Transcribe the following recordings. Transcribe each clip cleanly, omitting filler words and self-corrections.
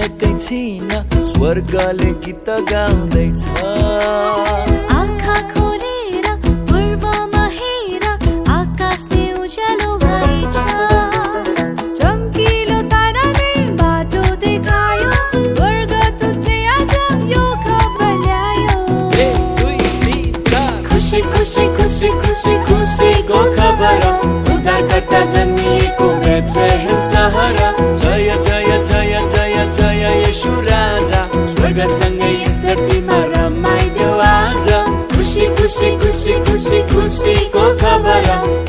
फरकै छैन स्वर्गले गीत गाउँदैछ आँखा खोलेर पूर्वमा हेर आकाशले उज्यालो भएछ चम्किलो ताराले बाटो देखायो स्वर्ग तुझले आज यो खबर ल्यायो खुसी खुसी खुसी खुसी खुसीको खबर उद्धारकर्ता जन्मिएको बेथलेहेम सहर जय जय जय जय जय येशू राजा स्वर्गसँगै यस धरतीमा रमाइदेऊ आज खुसी खुसी खुसी खुसी खुसीको खबर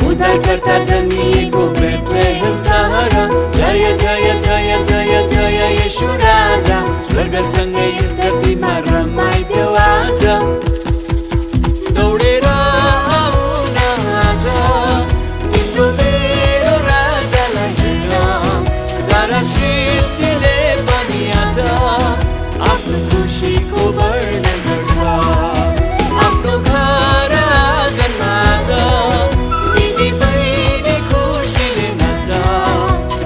उद्धारकर्ता जन्मिएको बेथलेहेम सहर जय जय जय जय जय येशू राजा स्वर्गसँगै यस धरतीमा रमाइदेऊ आज दौडेर आउन आज तिम्रो मेरो राजालाई हेर सारा सृष्टिले पनि आज आफ्नो खुसीको वर्णन गर्छ आफ्नो घर आँगनमा आज दिदी बहिनी खुसीले नाच्छ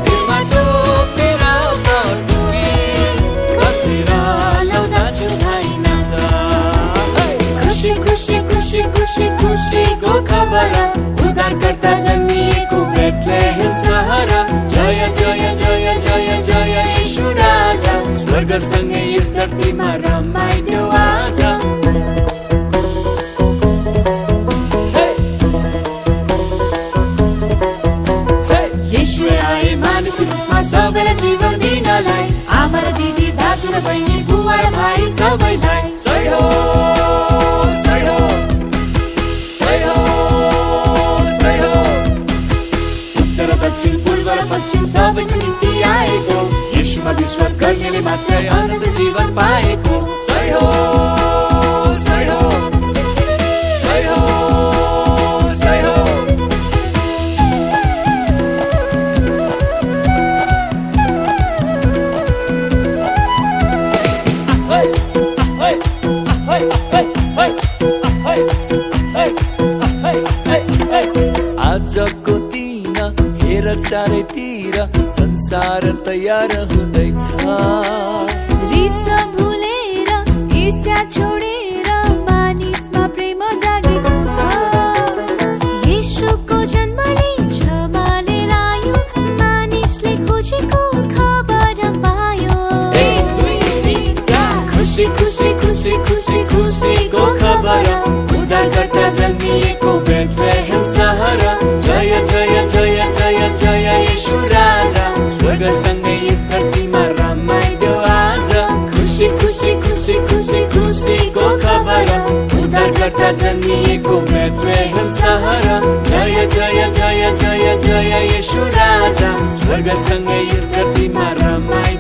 शिरमा टोपी र पटुकी कसेर लौ दाजु भाइ नाच्छ खुसी खुसी खुसी खुसी खुसीको खबर उद्धारकर्ता जन्मिएको बेथलेहेम सहर जय जय जय जय जय येशू राजा स्वर्गसँगै यस धरतीमा रमाइदेऊ आज येशू आए मानिस रूपमा सबैलाई जीवन दिनलाई आमा र दिदी दाजु र बहिनी बुवा र भाइ सबैलाई जय हो जय हो जय हो जय हो उत्तर र दक्षिण पूर्व र पश्चिम सबैको निम्ति आएको येशूमा विश्वास गर्नेले मात्रै अनन्त जीवन पाएको जय हो जय हो जय हो जय हो आजको दिन हेर चारैतिर संसार तयार हुँदैछ रिस भुलेर ईर्ष्या छोडेर मानिसमा प्रेम जागेको छ येशूको जन्मले क्षमाले लायो मानिसले खोजेको खबर पायो खुसी खुसी खुसी खुसी खुसीको खबर उद्धारकर्ता जन्मिएको बेथलेहेम सहर जय जय जय जय जय येशू राजा स्वर्गसँगै यस धरतीमा रमाइदेऊ आज खुसी खुसी खुसी खुसी खुसीको खबर उद्धारकर्ता जन्मिएको बेथलेहेम सहर जय जय जय जय जय येशू राजा स्वर्गसँगै यस धरतीमा रमाइदेऊ